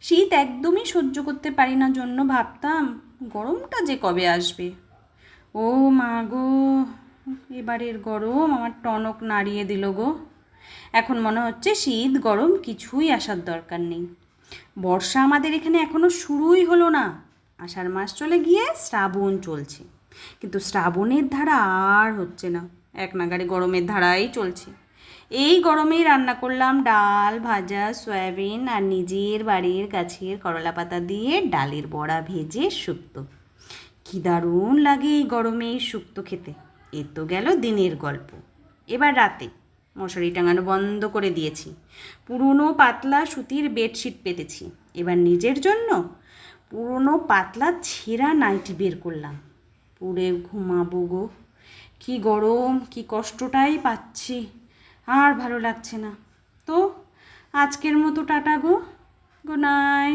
শীত একদমই সহ্য করতে পারি না জন্য ভাবতাম গরমটা যে কবে আসবে। ও মা গো, এবারের গরম আমার টনক নাড়িয়ে দিল গো। এখন মনে হচ্ছে শীত গরম কিছুই আসার দরকার নেই। বর্ষা আমাদের এখানে এখনো শুরুই হলো না। আষাঢ় মাস চলে গিয়ে শ্রাবণ চলছে, কিন্তু শ্রাবণের ধারা আর হচ্ছে না, এক নাগাড়ে গরমের ধারাই চলছে। এই গরমেই রান্না করলাম ডাল ভাজা সয়াবিন আর নিজের বাড়ির গাছের করলা পাতা দিয়ে ডালের বড়া ভেজে শুক্তো। কী দারুণ লাগে এই গরমে এই শুক্তো খেতে। এ তো গেল দিনের গল্প। এবার রাতে মশারি টাঙানো বন্ধ করে দিয়েছি, পুরনো পাতলা সুতির বেডশিট পেতেছি। এবার নিজের জন্য পুরনো পাতলা ছেঁড়া নাইটি বের করলাম, পুড়ে ঘুমাবো গো। কী গরম, কী কষ্টটাই পাচ্ছি, আর ভালো লাগছে না। তো আজকের মতো টাটা গো, গুড নাইট।